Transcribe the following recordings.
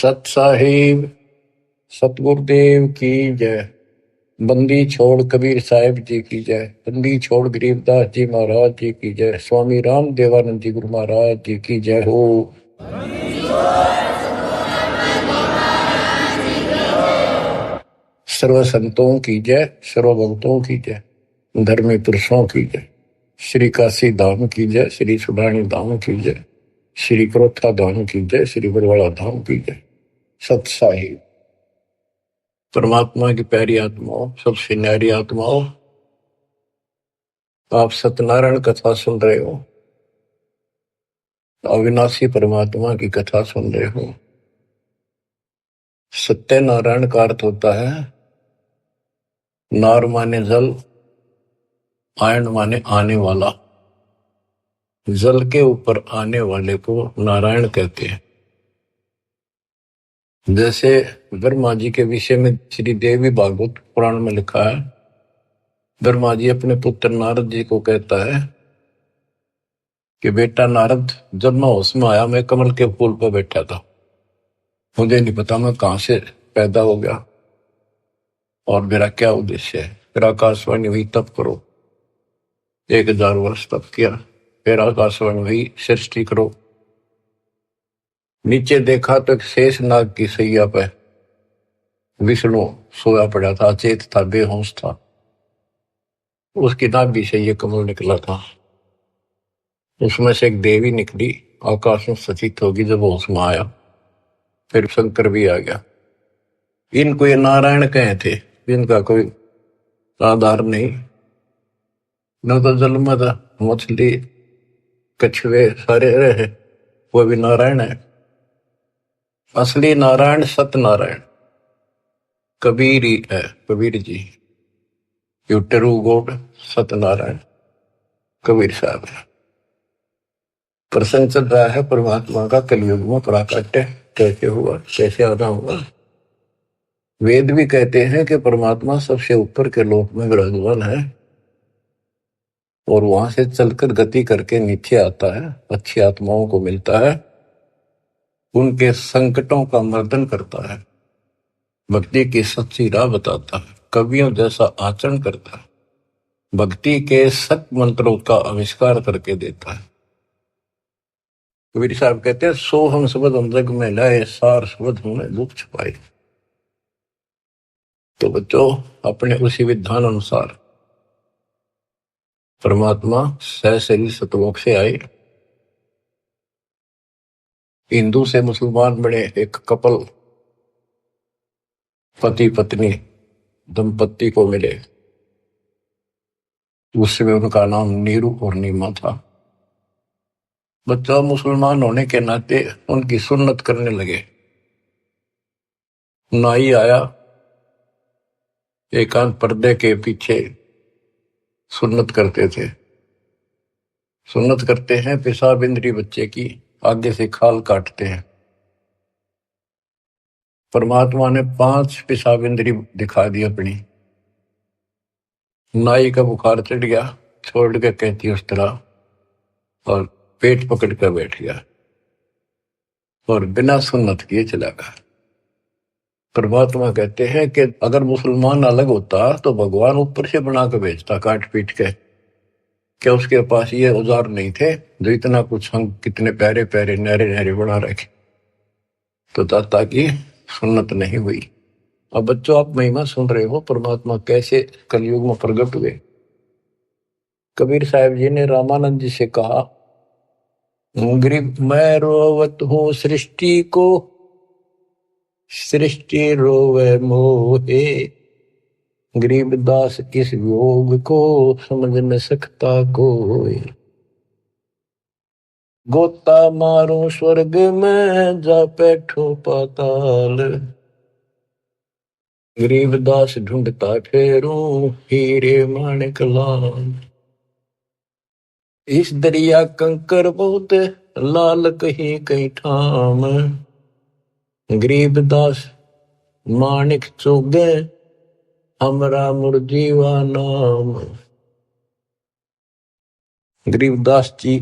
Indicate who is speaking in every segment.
Speaker 1: सत साहिब सतगुरुदेव की जय। बंदी छोड़ कबीर साहिब जी की जय। बंदी छोड़ गरीबदास जी महाराज जी की जय। स्वामी राम देवानंद जी गुरु महाराज जी की जय हो। सर्व संतों की जय, सर्व भक्तों की जय, धर्मी पुरुषों की जय। श्री काशी धाम की जय, श्री सुडानी धाम की जय, श्री क्रोथा धाम की जय, श्री बरवाड़ा धाम की जय। सत साहिब परमात्मा की प्यारी आत्माओं, सबसे न्यारी आत्माओं, आप सत्यनारायण कथा सुन रहे हो, अविनाशी परमात्मा की कथा सुन रहे हो। सत्यनारायण का अर्थ होता है नार माने जल, आयन माने आने वाला। जल के ऊपर आने वाले को नारायण कहते हैं। जैसे ब्रह्मा जी के विषय में श्री देवी भागवत पुराण में लिखा है, ब्रह्मा जी अपने पुत्र नारद जी को कहता है कि बेटा नारद, जब मैं होश में आया मैं कमल के फूल पर बैठा था, मुझे नहीं पता मैं कहां से पैदा हो गया और मेरा क्या उद्देश्य है। फिर आकाशवाणी हुई तप करो, 1000 वर्ष तप किया। फिर आकाशवाणी हुई सृष्टि करो। नीचे देखा तो एक शेष नाग की सैया पे विष्णु सोया पड़ा था, अचेत था, बेहोश था। उसकी नाभि से ये कमल निकला था। उसमें से एक देवी निकली, आकाश में सचित होगी। जब होश में आया फिर शंकर भी आ गया। इनको ये नारायण कहे थे, इनका कोई आधार नहीं। न तो जल में था, मछली कछुए सारे रहे, वो भी नारायण है। असली नारायण सत्यनारायण कबीर ही है, Kabir ji. You true God Satyanarayan Kabir Sahib है। प्रसंग चल रहा है परमात्मा का कलयुग में प्राकट्य कैसे हुआ, कैसे आना हुआ। वेद भी कहते हैं कि परमात्मा सबसे ऊपर के लोक में विराजमान है और वहां से चलकर गति करके नीचे आता है, अच्छी आत्माओं को मिलता है, उनके संकटों का मर्दन करता है, भक्ति की सच्ची राह बताता है, कवियों जैसा आचरण करता है, भक्ति के सत मंत्रों का आविष्कार करके देता है। कबीर साहब कहते हैं, सो हम शब्द हम जग में लाए, सार शब्द हमने दुख छुपाए। तो बच्चों, अपने उसी विधान अनुसार परमात्मा सहशरीर सतलोक से आए, हिंदू से मुसलमान बने, एक कपल पति पत्नी दंपत्ति को मिले। उसमें उनका नाम नीरू और नीमा था। बच्चा मुसलमान होने के नाते उनकी सुन्नत करने लगे। नाई आया, एकांत पर्दे के पीछे सुन्नत करते थे। सुन्नत करते हैं, पेशाब इंद्री बच्चे की आगे से खाल काटते हैं। परमात्मा ने 5 पेशाब इंद्री दिखा दी अपनी। नाई का बुखार चढ़ गया, छोड़ के कहती उस तरह, और पेट पकड़ कर बैठ गया और बिना सुन्नत किए चला गया। परमात्मा कहते हैं कि अगर मुसलमान अलग होता तो भगवान ऊपर से बना के भेजता काट पीट के। क्या उसके पास ये औजार नहीं थे जो इतना कुछ हम कितने प्यारे प्यारे नहरे नहरे बना रखे। तो दाता की सुन्नत नहीं हुई। अब बच्चों, आप महिमा सुन रहे हो परमात्मा कैसे कलयुग में प्रकट हुए। कबीर साहब जी ने रामानंद जी से कहा, गरीब मैं रोवत हूं सृष्टि को, सृष्टि रोवे मोहे, गरीबदास इस योग को समझ न सकता कोई। गोता मारो स्वर्ग में जा बैठो पाताल, गरीबदास ढूंढता फेरूं हीरे माणिक लाल। इस दरिया कंकर बहुत लाल कहीं कहीं ठाम, गरीबदास माणिक चुगे हमरा मुरजीवा नाम। गरीबदास जी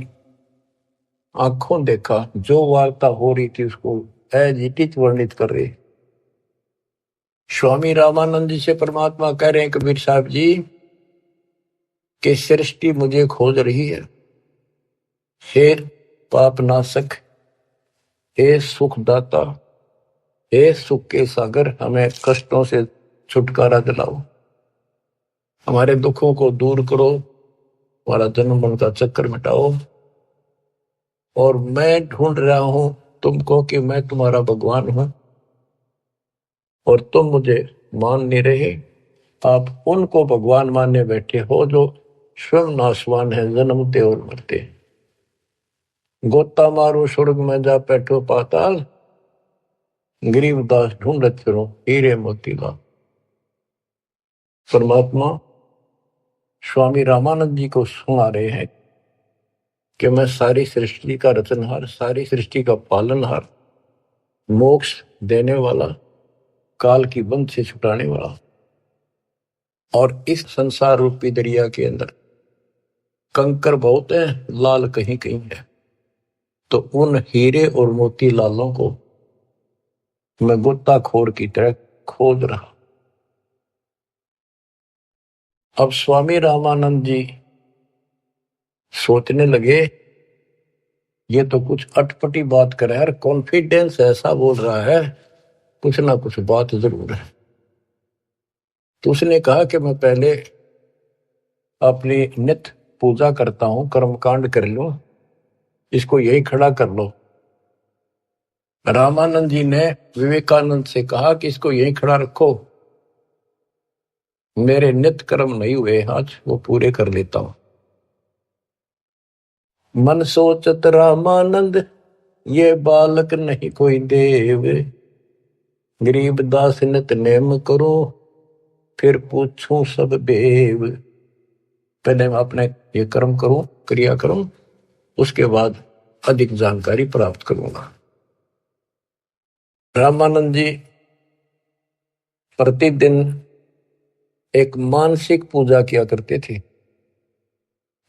Speaker 1: आंखों देखा, जो वार्ता हो रही थी उसको एजिटिच वर्णित कर रहे। स्वामी रामानंद जी से परमात्मा कह रहे हैं कबीर साहब जी कि सृष्टि मुझे खोज रही है। हे पाप नाशक, हे सुखदाता, हे सुख के सागर, हमें कष्टों से छुटकारा दिलाओ, हमारे दुखों को दूर करो, हमारा जन्म मरण का चक्कर मिटाओ। और मैं ढूंढ रहा हूं तुमको कि मैं तुम्हारा भगवान हूं और तुम मुझे मान नहीं रहे। आप उनको भगवान मानने बैठे हो जो स्वयं नाशवान है, जन्मते और मरते। गोता मारो स्वर्ग में जा बैठो पाताल, गरीबदास ढूंढत फिरो हीरे मोतीलाल। परमात्मा स्वामी रामानंद जी को सुना रहे हैं कि मैं सारी सृष्टि का रचनहार, सारी सृष्टि का पालनहार, मोक्ष देने वाला, काल की बंध से छुटाने वाला, और इस संसार रूपी दरिया के अंदर कंकर बहुत है, लाल कहीं कहीं है। तो उन हीरे और मोती लालों को मैं गोताखोर की तरह खोज रहा। अब स्वामी रामानंद जी सोचने लगे ये तो कुछ अटपटी बात कर रहा है, कॉन्फिडेंस ऐसा बोल रहा है, कुछ ना कुछ बात जरूर है। तो उसने कहा कि मैं पहले अपनी नित्य पूजा करता हूं, कर्मकांड कर लूं, इसको यही खड़ा कर लो। रामानंद जी ने विवेकानंद से कहा कि इसको यही खड़ा रखो, मेरे नित्य कर्म नहीं हुए आज, वो पूरे कर लेता हूं। मन सोचत रामानंद ये बालक नहीं कोई देव, गरीब दास नित नेम करो फिर पूछूं सब बेव। पहले मैं अपने ये कर्म करूं, क्रिया करूं, उसके बाद अधिक जानकारी प्राप्त करूंगा। रामानंद जी प्रतिदिन एक मानसिक पूजा किया करते थे,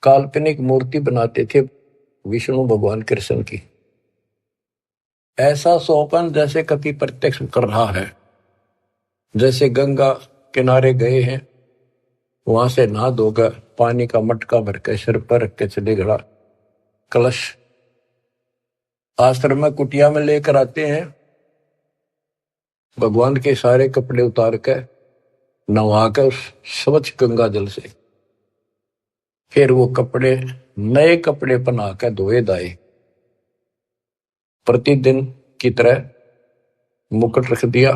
Speaker 1: काल्पनिक मूर्ति बनाते थे विष्णु भगवान कृष्ण की। ऐसा सोपन जैसे कभी प्रत्यक्ष कर रहा है, जैसे गंगा किनारे गए हैं, वहां से नहा धोकर पानी का मटका भर के सिर पर रख के चले गड़ा, कलश आश्रम में कुटिया में लेकर आते हैं, भगवान के सारे कपड़े उतार कर नहा कर उस स्वच्छ गंगा जल से फिर वो कपड़े नए कपड़े पहना कर धोए दाए। प्रतिदिन की तरह मुकुट रख दिया,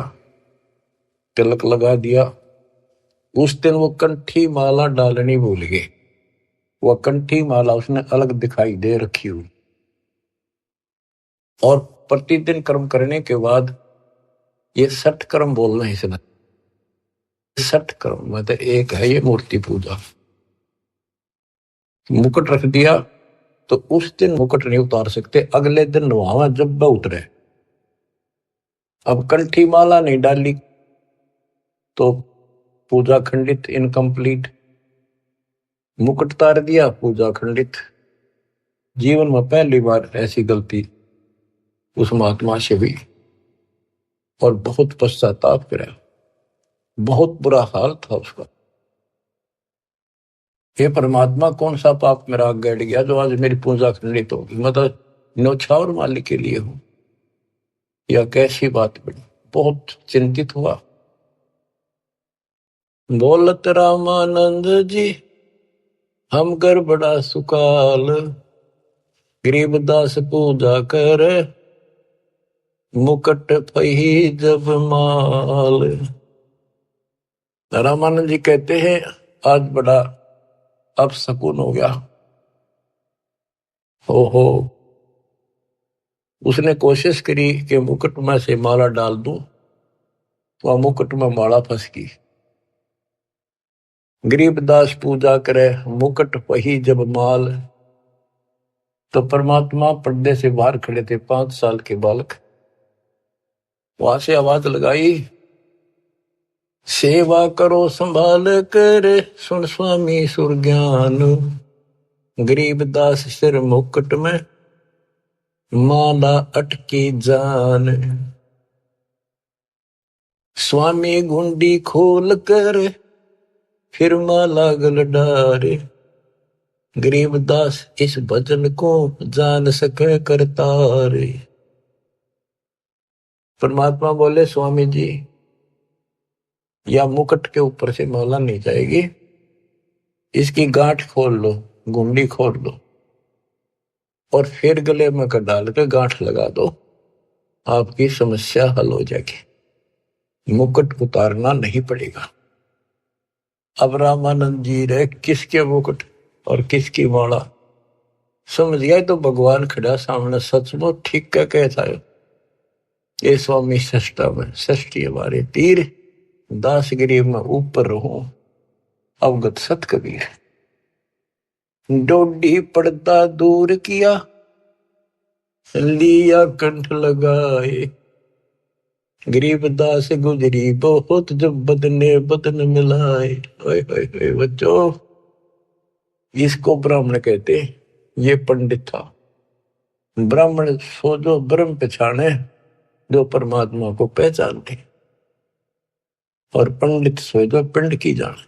Speaker 1: तिलक लगा दिया। उस दिन वो कंठी माला डालनी भूल गए, वह कंठी माला उसने अलग दिखाई दे रखी हुई। और प्रतिदिन कर्म करने के बाद ये 60 कर्म बोलना है इसने, 60 कर्म मतलब एक है ये मूर्ति पूजा। मुकुट रख दिया तो उस दिन मुकुट नहीं उतार सकते, अगले दिन नहावा जब वह उतरे। अब कंठी माला नहीं डाली तो पूजा खंडित, इनकम्प्लीट। मुकुट उतार दिया, पूजा खंडित। जीवन में पहली बार ऐसी गलती उस महात्मा से हुई और बहुत पश्चाताप करा, बहुत बुरा हाल था उसका। हे परमात्मा, कौन सा पाप मेरा गड़ गया जो आज मेरी पूजा खंडित होगी, मतलब न्यौछावर मालिक के लिए हूं, या कैसी बात बनी। बहुत चिंतित हुआ। बोलत रामानंद जी हम कर बड़ा सुकाल, गरीबदास पूजा कर मुकट पही जब माल। रामानंद जी कहते हैं आज बड़ा अब सकून हो गया। हो उसने कोशिश करी कि मुकुट में से माला डाल दूं, तो मुकुट में माला फंस गई। गरीबदास पूजा करे मुकुट पही जब माल। तो परमात्मा पर्दे से बाहर खड़े थे, 5 साल के बालक। वहां से आवाज लगाई, सेवा करो संभाल कर सुन स्वामी सुर ज्ञान, गरीबदास सिर मुकुट में माला अटकी जान, स्वामी गुंडी खोल कर फिर माला गल डारे, गरीबदास इस भजन को जान सके करतारे। परमात्मा बोले स्वामी जी, या मुकुट के ऊपर से माला नहीं जाएगी, इसकी गांठ खोल लो, गुंडी खोल लो और फिर गले में कर डाल के गांठ लगा दो, आपकी समस्या हल हो जाएगी, मुकुट उतारना नहीं पड़ेगा। अब रामानंद जी रे किसके मुकुट और किसकी माला समझ गया तो भगवान खड़ा सामने, सचमुच ठीक क्या कहता है ये स्वामी सष्टा में षष्ठी हमारे तीर, दास गरीब में ऊपर रहो अवगत सत कबीर। डोडी पर्दा दूर किया, लिया कंठ लगाए, गरीबदास गुजरी बहुत जब बदने बदन मिलाए। ओए ओए ओए बच्चों, इसको ब्राह्मण कहते, ये पंडित था। ब्राह्मण सो जो ब्रह्म पहचाने, जो परमात्मा को पहचानते, और पंडित सो जो पिंड की जाने।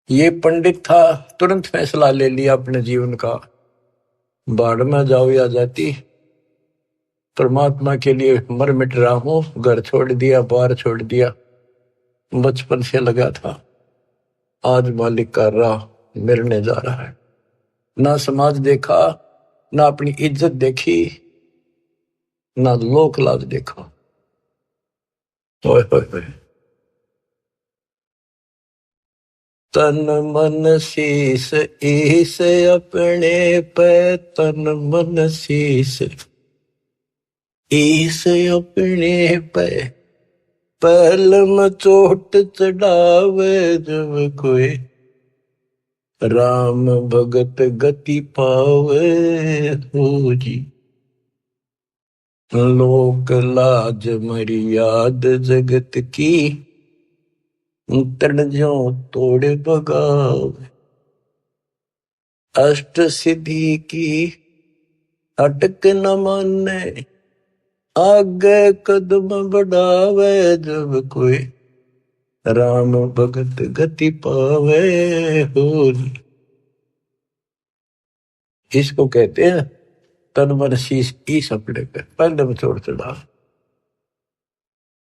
Speaker 1: ये पंडित था, तुरंत फैसला ले लिया अपने जीवन का, बाढ़ में जाओ या जाती, परमात्मा के लिए मर मिट रहा हूं, घर छोड़ दिया, बार छोड़ दिया, बचपन से लगा था, आज मालिक का राह मिलने जा रहा है। ना समाज देखा, ना अपनी इज्जत देखी, ना लोक लाज देखा। ओए ओए ओए, तन मन शीस ईस अपने पे, तन मन शीस ईस अपने पे, पहल में चोट चढ़ावे जब कोई, राम भगत गति पावे हो जी। लोक लाज मर्याद जगत की, तन जो तोड़े बगावे, अष्ट सिद्धि की अटक न माने, आगे कदम बढ़ावे जब कोई, राम भगत गति पावे हो। इसको कहते हैं तन मन शीश ईस अपने पे, पहले में चोट चढ़ा।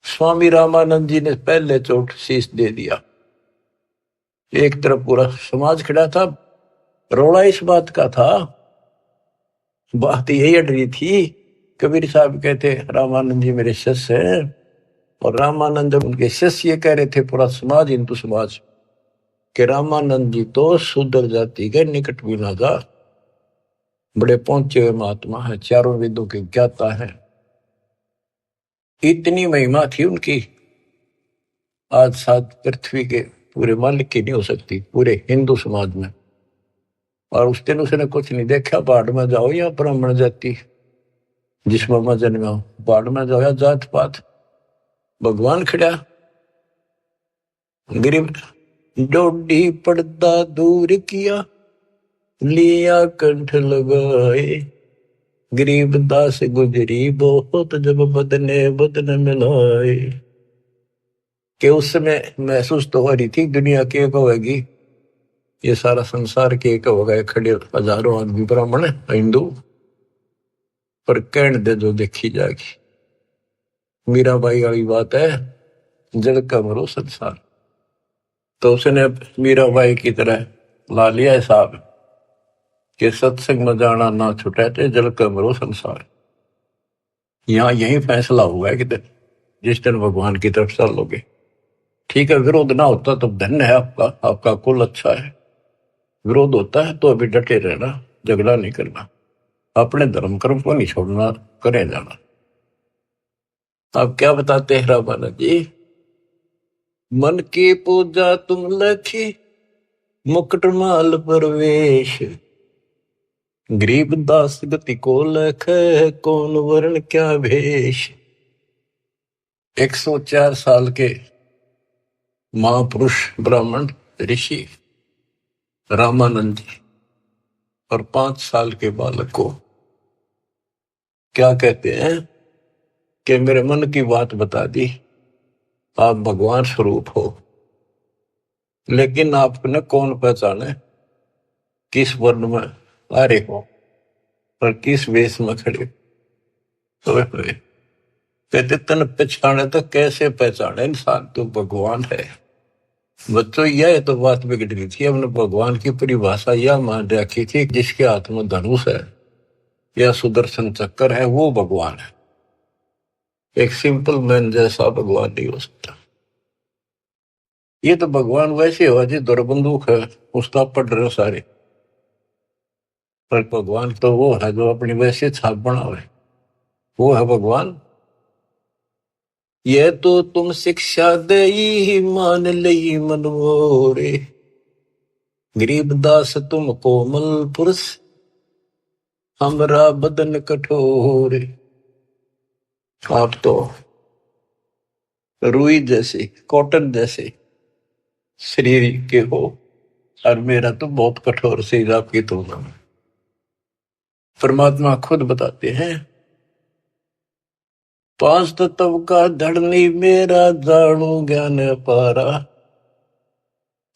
Speaker 1: स्वामी रामानंद जी ने पहले चोट शीश दे दिया। एक तरफ पूरा समाज खड़ा था, रोड़ा इस बात का था, बात यही अड़ रही थी। कबीर साहब कहते रामानंद जी मेरे शिष्य हैं, और रामानंद उनके शिष्य ये कह रहे थे, पूरा समाज हिंदू समाज, कि रामानंद जी तो शूद्र जाति के निकट भी ना जा, बड़े पहुंचे हुए महात्मा है, चारों वेदों के ज्ञाता है। इतनी महिमा थी उनकी, आज साथ पृथ्वी के पूरे मालिक की नहीं हो सकती, पूरे हिंदू समाज में। और उस दिन उसने कुछ नहीं देखा, बाढ़ में जाओ या ब्राह्मण जाति, जिसमें मैं जन्मा हूं, बाढ़ में जाओ या जात पात, भगवान खड़ा। गरीब डोडी पर्दा दूर किया, लिया कंठ लगाए, गरीबदास गुजरी बहुत जब बदने बदन मिलाए। कि उस समय महसूस तो हो रही थी दुनिया की एक होगी, ये सारा संसार के एक होगा, खड़े हजारों आदमी ब्राह्मण हिंदू, पर कहण दे जो देखी जाएगी। मीराबाई वाली बात है, जल का मरो संसार। तो उसने मीराबाई की तरह ला लिया हिसाब कि सत्संग में जाना ना छुटे थे, जल का मरो संसार। यहाँ यही फैसला हुआ है कि जिस दिन भगवान की तरफ चलोगे, ठीक है, विरोध ना होता तो धन्य है आपका, आपका कुल अच्छा है। विरोध होता है तो अभी डटे रहना, झगड़ा नहीं करना, अपने धर्म कर्म को नहीं छोड़ना, करे जाना। आप क्या बताते हैं रामानंद जी, मन की पूजा तुम लखी, मुकुट माल परवेश, गरीबदास गति को लख, कौन वर्ण क्या भेष। 104 साल के महापुरुष ब्राह्मण ऋषि रामानंद जी और 5 साल के बालक को क्या कहते हैं कि मेरे मन की बात बता दी, आप भगवान स्वरूप हो, लेकिन आपने कौन पहचाने किस वर्ण में आ रहे हो और किस वेश में खड़े हुए। कहते तन पहचाने तो कैसे पहचाने इंसान, तो भगवान है। बच्चों यह तो बात बिगड़ गई थी, हमने भगवान की परिभाषा यह मान रखी थी जिसके हाथ में धनुष है या सुदर्शन चक्कर है वो भगवान है। एक सिंपल मैन जैसा भगवान नहीं हो सकता। ये तो भगवान वैसे हो जी दौर बंदूक है उसका पढ़ रहे हो सारे, पर भगवान तो वो है जो अपनी वैसे छाप बनावे, वो है भगवान। ये तो तुम शिक्षा दे मान लई मनमोरे, गरीबदास तुम कोमल पुरुष, हमरा बदन कठोर। आप तो रुई जैसे कॉटन जैसे शरीर के हो और मेरा तो बहुत कठोर शरीर आपकी तुलना में। परमात्मा खुद बताते हैं, पांच तत्व का धड़नी मेरा जानू ज्ञान पारा,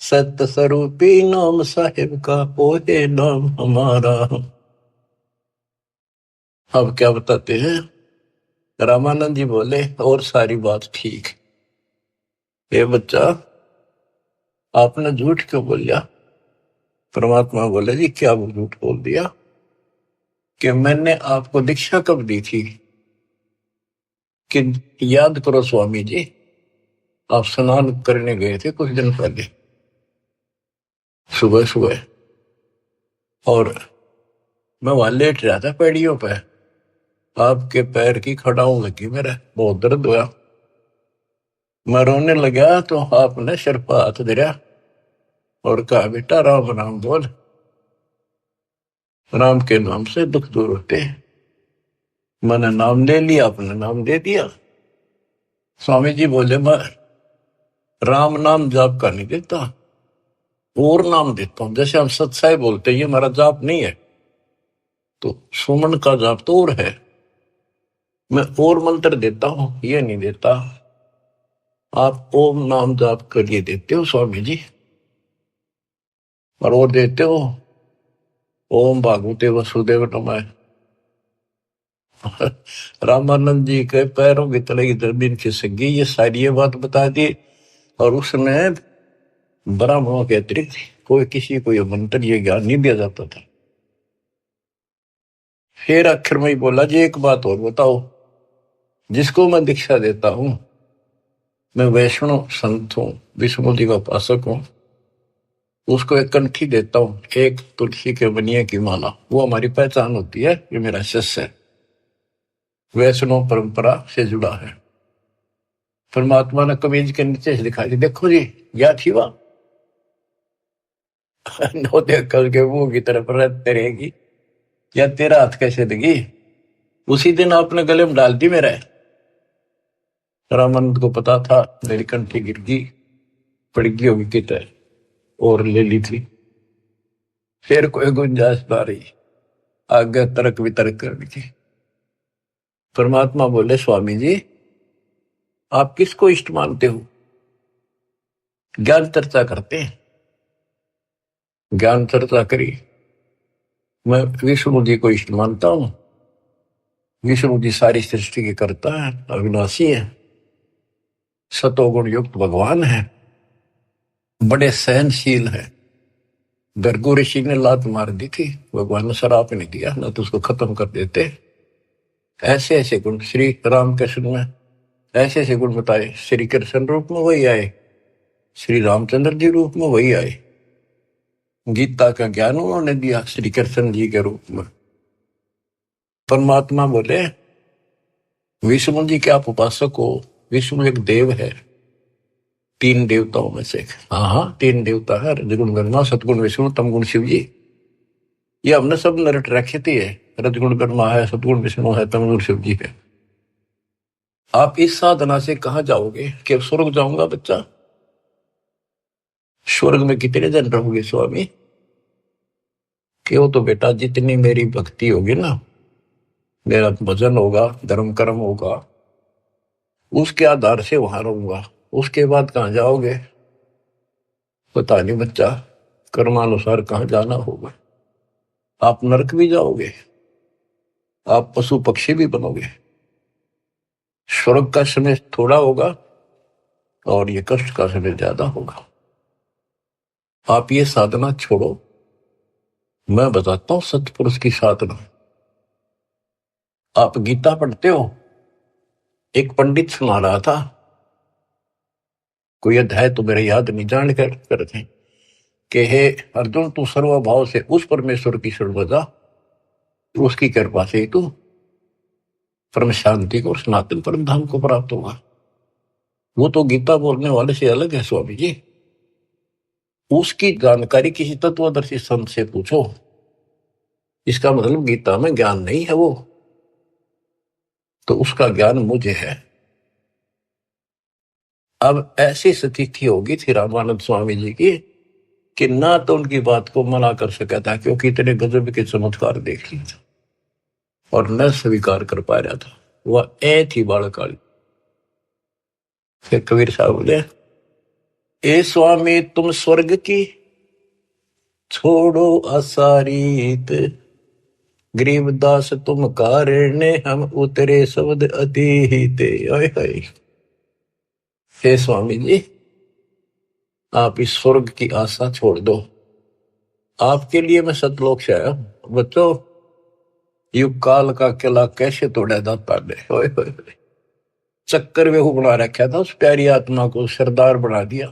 Speaker 1: सत्य स्वरूपी नाम साहिब का ओहे नाम हमारा। अब क्या बताते हैं, रामानंद जी बोले और सारी बात ठीक, ये बच्चा आपने झूठ क्यों बोल दिया। परमात्मा बोले जी क्या झूठ बोल दिया कि मैंने आपको दीक्षा कब दी थी कि याद करो स्वामी जी, आप स्नान करने गए थे कुछ दिन पहले सुबह सुबह, और मैं वहां लेट रहा था पैड़ियों पे, आपके पैर की खड़ाऊ लगी, मेरा बहुत दर्द हुआ, मैं रोने लगा तो आपने सिर पर हाथ धरा और कहा बेटा राम राम बोल, राम के नाम से दुख दूर होते हैं। मैंने नाम ले लिया, आपने नाम दे दिया। स्वामी जी बोले मैं राम नाम जाप का नहीं देता, और नाम देता हूं, जैसे हम सत्साई बोलते हैं ये हमारा जाप नहीं है, तो सुमन का जाप तो और है, मैं और मंत्र देता हूं ये नहीं देता। आप ओम नाम जाप करिए देते हो स्वामी जी, और वो देते हो ओम भागवते वसुदेव नमः। रामानंद जी के पैरों की तले की जमीन खिसक गई, ये सारी ये बात बता दी। और उसमें ब्राह्मणों के अतिरिक्त कोई किसी को ये मंत्र ये ज्ञान नहीं दिया जाता था। फिर आखिर में ही बोला जी एक बात और बताओ, जिसको मैं दीक्षा देता हूं, मैं वैष्णव संत हूं, विष्णु जी का उपासक हूं, उसको एक कंठी देता हूं, एक तुलसी के बनिए की माला, वो हमारी पहचान होती है, ये मेरा शिष्य है, वैष्णव परंपरा से जुड़ा है। परमात्मा ने कमीज के नीचे से दिखाई दी, देखो जी या थी वह नो देख करके मुंह की तरफ रहते रहेगी, या तेरा हाथ कैसे देगी। उसी दिन आपने गले में डाल दी मेरा। रामानंद को पता था मेरी कंठी गिर गई, पड़ गई होगी कितने और ले ली थी, फिर कोई गुंजाइश ना रही, आगे तर्क वितर्क कर दी थी। परमात्मा बोले स्वामी जी आप किसको इष्ट मानते हो। ज्ञान चर्चा करते हैं, ज्ञान चर्चा करी, मैं विष्णु जी को इष्ट मानता हूं। विष्णु जी सारी सृष्टि के करता है, अविनाशी है, सतोगुण युक्त भगवान है, बड़े सहनशील है। गर्गो ऋषि ने लात मार दी थी, भगवान ने शराप नहीं दिया, ना तो उसको खत्म कर देते। ऐसे ऐसे गुण श्री रामकृष्ण में ऐसे ऐसे गुण बताए, श्री कृष्ण रूप में वही आए, श्री रामचंद्र जी रूप में वही आए, गीता का ज्ञान उन्होंने दिया श्री कृष्ण जी के रूप में। परमात्मा बोले विष्णु जी के आप उपासक हो, विष्णु एक देव है, तीन देवताओं में से। हाँ हाँ तीन देवता है, रजगुण ब्रह्मा, सतगुण विष्णु, तमगुण शिव जी। ये हमने सब नरट रखे थे, रजगुण ब्रह्मा है, सतगुण विष्णु है, तमगुण शिव जी है। आप इस साधना से कहां जाओगे कि स्वर्ग जाऊंगा बच्चा। स्वर्ग में कितने दिन रहोगे स्वामी, क्यों तो बेटा जितनी मेरी भक्ति होगी ना मेरा भजन होगा, धर्म कर्म होगा, उसके आधार से वहां रहूंगा। उसके बाद कहाँ जाओगे पता नहीं बच्चा, कर्मानुसार कहाँ जाना होगा। आप नरक भी जाओगे, आप पशु पक्षी भी बनोगे। स्वर्ग का समय थोड़ा होगा और ये कष्ट का समय ज्यादा होगा। आप ये साधना छोड़ो, मैं बताता हूं सतपुरुष की साधना। आप गीता पढ़ते हो, एक पंडित सुना रहा था, कोई अध्याय तो मेरे याद नहीं, जान कर करते कि हे अर्जुन, तू सर्वभाव से उस परमेश्वर की शरण बजा, उसकी कृपा से ही तू परम शांति को, सनातन परम धाम को प्राप्त होगा। वो तो गीता बोलने वाले से अलग है स्वामी जी। उसकी जानकारी किसी तत्वदर्शी संत से पूछो। इसका मतलब गीता में ज्ञान नहीं है वो, तो उसका ज्ञान मुझे है। अब ऐसी स्थिति होगी थी रामानंद स्वामी जी की कि ना तो उनकी बात को मना कर सका था, क्योंकि इतने गजब के चमत्कार देख लिए थे, और न स्वीकार कर पा रहा था। वह ए थी बालकाली। फिर कबीर साहब बोले, ए स्वामी तुम स्वर्ग की छोड़ो असारीत, गरीबदास तुम कारण हम उतरे शब्द अतीत। हे स्वामी जी, आप इस स्वर्ग की आशा छोड़ दो। आपके लिए मैं सतलोक से आया हूं बच्चों। युग काल का किला कैसे तोड़ा दाता ने, चक्कर में बना रखा था उस प्यारी आत्मा को, सरदार बना दिया।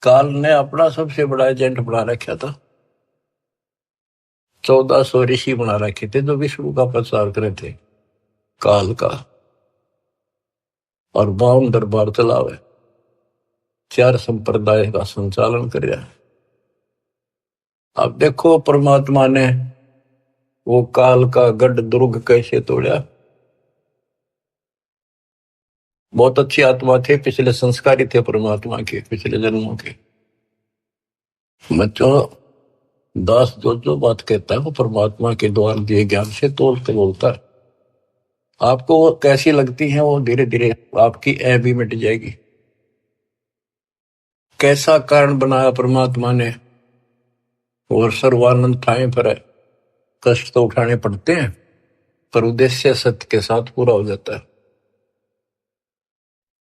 Speaker 1: काल ने अपना सबसे बड़ा एजेंट बना रखा था। 1400 ऋषि बना रखे थे जो विष्णु का प्रचार करे थे काल का, और 52 दरबार चलावे, 4 संप्रदाय का संचालन कर रहा है। अब देखो परमात्मा ने वो काल का गढ़ दुर्ग कैसे तोड़ा। बहुत अच्छी आत्मा थे, पिछले संस्कारी थे परमात्मा के, पिछले जन्मों के। बच्चों, दास जो जो बात कहता है वो परमात्मा के द्वारा दिए ज्ञान से तोल के बोलता है। आपको वो कैसी लगती है, वो धीरे धीरे आपकी ऐ भी मिट जाएगी। कैसा कारण बनाया परमात्मा ने, और सर्वानंद ठाए पर है। कष्ट तो उठाने पड़ते हैं, पर उद्देश्य सत्य के साथ पूरा हो जाता है।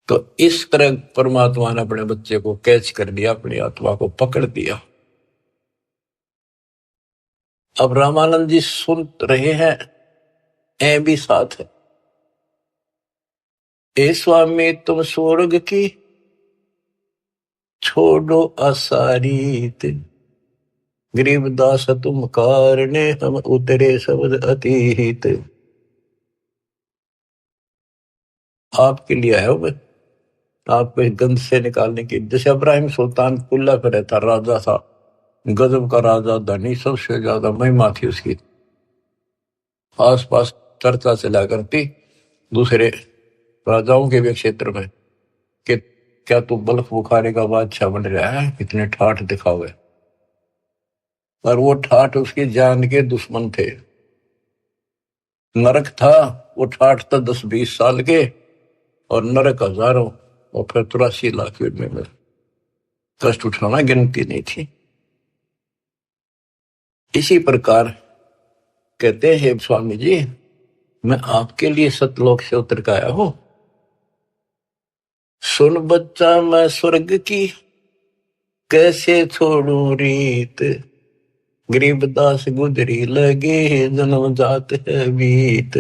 Speaker 1: तो इस तरह परमात्मा ने अपने बच्चे को कैच कर लिया, अपनी आत्मा को पकड़ दिया। अब रामानंद जी सुन रहे हैं, ऐ भी साथ है। ए स्वामी तुम स्वर्ग की छोड़ो असारीत, गरीबदास तुम कारणे हम उतरे शब्द अतीत। आपके लिए आया हूं मैं, आपको इस गंध से निकालने की। जैसे इब्राहिम सुल्तान कुल्ला पे रहता, राजा था, गजब का राजा, धनी, सबसे ज्यादा महिमा थी उसकी। आस पास चर्चा चला करती दूसरे राजाओं के भी क्षेत्र में कि क्या तू बल्ख बुखारे का बादशाह बन रहा है, इतने ठाठ दिखावे। और वो ठाठ उसकी जान के दुश्मन थे। नरक था, वो ठाठ था 10-20 साल के, और नरक हजारों, और फिर 83 लाख में कष्ट उठाना गिनती नहीं थी। इसी प्रकार कहते हैं स्वामी जी, मैं आपके लिए सतलोक से उतर के आया हूं। सुन बच्चा मैं स्वर्ग की कैसे छोड़ू रीत, गरीबदास गुजरी लगे जन्म जात है बीत।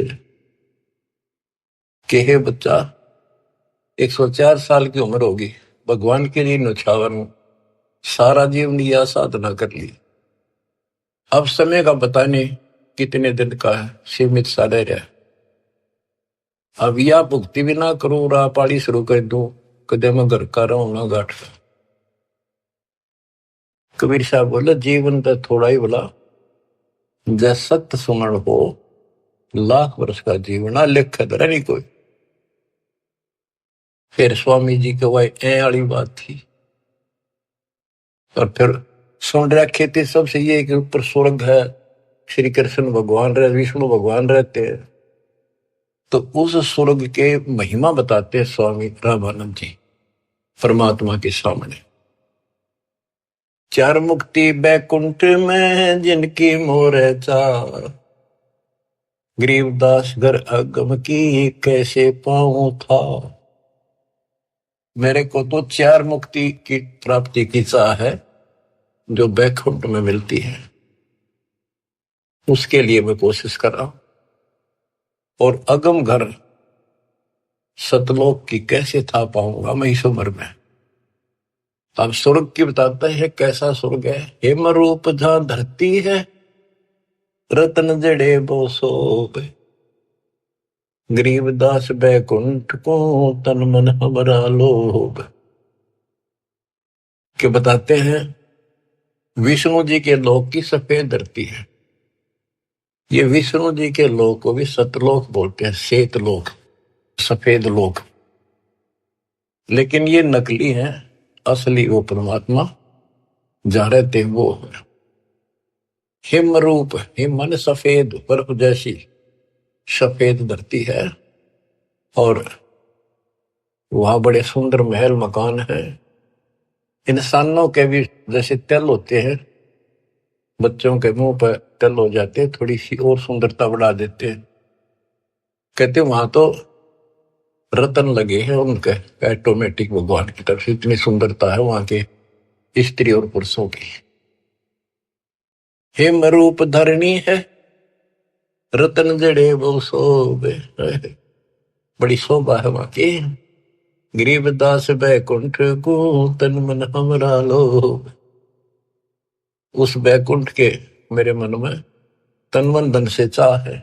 Speaker 1: के हे बच्चा, 104 साल की उम्र होगी, भगवान के लिए न्यौछावर हूं, सारा जीवन यह साधना कर ली। अब समय का पता नहीं कितने दिन का है, सीमित सा रह रहा है। अब या भुक्ति भी ना करूं, राह पाड़ी शुरू कर दूं, कदे मैं घर का रहूं ना गाठ का। कबीर साहब बोले, जीवन तो थोड़ा ही बोला, जैसे सत्य सुमरण हो, लाख वर्ष का जीवन लिख धरा नहीं कोई। फिर स्वामी जी के वही ए वाली बात थी। और फिर सुन रखे थे सबसे ये कि ऊपर स्वर्ग है, श्री कृष्ण भगवान रहे, विष्णु भगवान रहते हैं। तो उस स्वर्ग के महिमा बताते हैं स्वामी रामानंद जी परमात्मा के सामने। चार मुक्ति बैकुंठ में जिनकी मोर चार, गरीबदास घर अगम की कैसे पाऊं था। मेरे को तो चार मुक्ति की प्राप्ति की चाह है जो बैकुंठ में मिलती है, उसके लिए मैं कोशिश कर रहा हूं। और अगम घर सतलोक की कैसे था पाऊंगा मैं इस उम्र में। अब स्वर्ग की बताता है कैसा स्वर्ग है। हेम रूप जहां धरती है, रतन जड़े बो सोब, गरीबदास बैकुंठ को तन मन हमरा लोभ। के बताते हैं विष्णु जी के लोक की सफेद धरती है। ये विष्णु जी के लोक को भी सतलोक बोलते हैं, श्वेत लोक, सफेद लोक। लेकिन ये नकली है, असली वो परमात्मा जहां रहते वो है। हिम रूप, हिम मन सफेद, बर्फ जैसी सफेद धरती है। और वहां बड़े सुंदर महल मकान है। इंसानों के भी जैसे तिल होते हैं, बच्चों के मुंह पर तिल हो जाते हैं, थोड़ी सी और सुंदरता बढ़ा देते हैं। कहते वहां तो रतन लगे हैं उनके ऑटोमेटिक भगवान की तरफ से, इतनी सुंदरता है वहां के स्त्री और पुरुषों की। हिम रूप धरणी है, रतन जड़े वो शोभे, बड़ी शोभा है वहां की। गरीबदास बैकुंठ को तन मन हमरा लोभ। उस बैकुंठ के मेरे मन में तन मन धन से चाह है।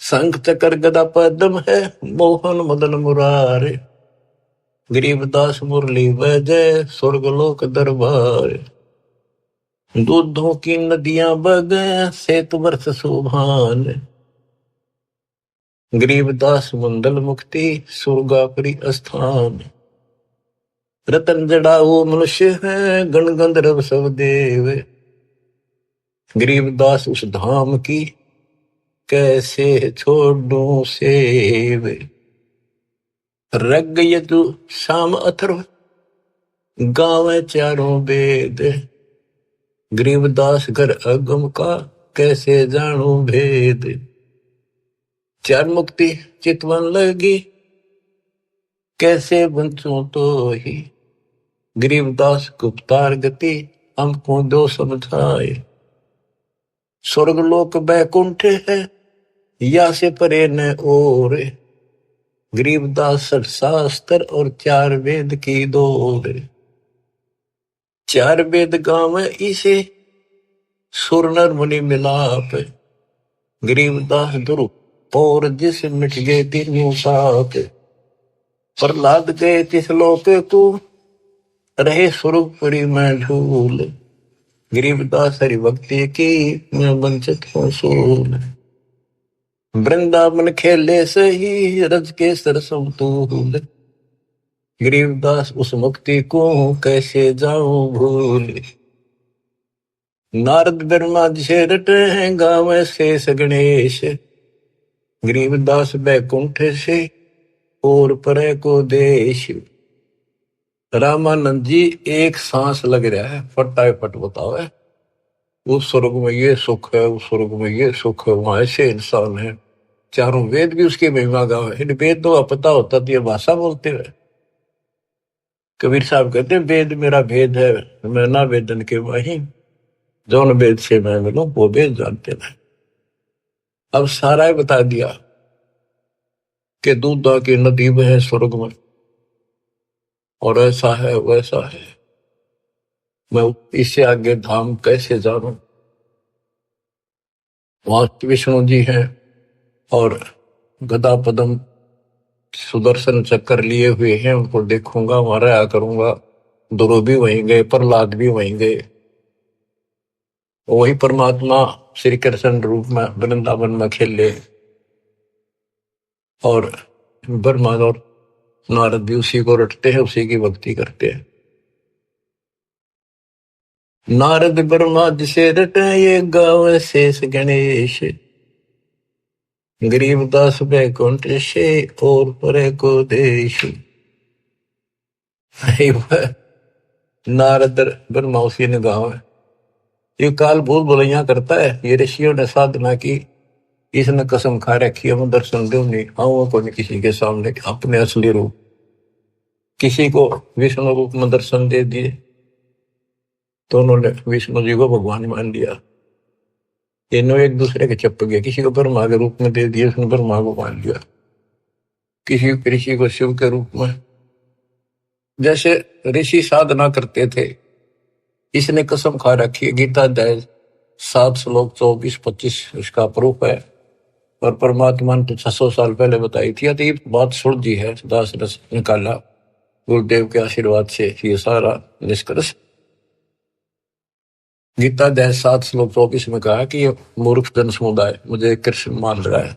Speaker 1: शंख चक्र गदा पद्म है, मोहन मदन मुरारे, गरीबदास मुरली वजय स्वर्गलोक दरबार। दूधों की नदियां बगे सेत वर्ष सुभान, गरीबदास मंडल मुक्ति सुरगापुरी स्थान। रतन जड़ाऊ मनुष्य है, गण गंधर्व सब देव, गरीबदास उस धाम की कैसे छोड़ू सेव। रग यदु शाम अथर्व गावे चारों वेद, गरीबदास घर अगम का कैसे जानू भेद। चार मुक्ति चितवन लगी कैसे बंचू तो ही, गरीबदास गुप्तार गति हमको दो समझाए। स्वर्गलोक बैकुंठ है या से परे न और, गरीबदास शास्त्र और चार वेद की दौड़। चार वेद गाँव इसे सुर नर मुनि मिलाप, गरीबदास दुरु और जिस मिट गए तीनों साप। प्रहलाद गए तिस लोक को रहे सुरपुरी में झूल, गरीबदास हरि भक्ति की मैं वंचित हूँ सूल। वृंदावन खेले सही रज के सरसम तूल, गरीबदास उस मुक्ति को कैसे जाऊं भूल। नारद ब्रह्मा जी रटे हैं गावे शेष गणेश, गरीबदास बैकुंठ से और परे को देश। रामानंद जी एक सांस लग रहा है फटाफट बतावे, उस स्वर्ग में ये सुख है, उस स्वर्ग में ये सुख है, वहां ऐसे इंसान है। चारों वेद भी उसकी महिमा गावे। इन वेद तो पता होता तो ये भाषा बोलते हुए। कबीर साहब कहते हैं वेद मेरा भेद है, मैं ना वेदन के वही, जौन वेद से मैं मिलूं वो वेद जानते नहीं। अब सारा ही बता दिया कि दूधा की नदी में है स्वर्ग में, और ऐसा है वैसा है। मैं इससे आगे धाम कैसे जानूं। वहां विष्णु जी हैं और गदा पदम सुदर्शन चक्कर लिए हुए हैं, उनको देखूंगा, वहां रहा करूंगा। ध्रुव भी वहीं गए, प्रहलाद भी वहीं गए। वही परमात्मा श्री कृष्ण रूप में वृंदावन में खेले, और ब्रह्मा और नारद भी उसी को रटते हैं, उसी की भक्ति करते हैं। नारद ब्रह्मा जिसे रटे ये गावे शेष गणेश, गरीबदास बैकुंठ से और परे को देश। नारद ब्रह्मा उसी ने गाँव है। ये काल भूल बुलैया करता है। ये ऋषियों ने साधना की, इसने कसम खा रखी है मैं दर्शन दूं नहीं आऊंगा को नहीं किसी के सामने अपने असली रूप। किसी को विष्णु रूप में दर्शन दे दिए तो उन्होंने विष्णु जी को भगवान मान लिया। तीनों एक दूसरे के चप गए। किसी को ब्रह्मा के रूप में दे दिया, उसने ब्रह्मा को मान लिया। किसी ऋषि को शिव के रूप में। जैसे ऋषि साधना करते थे, इसने कसम खा रखी है। गीता अध्याय 7 श्लोक 24-25 इसका प्रूफ है। और परमात्मा ने तो 600 साल पहले बताई थी। तो ये बात सुन दी है, दास रस निकाला गुरुदेव के आशीर्वाद से ये सारा निष्कर्ष। गीता अध्याय 7 श्लोक 24 में कहा कि ये मूर्ख जन समुदाय मुझे कृष्ण मान रहा है।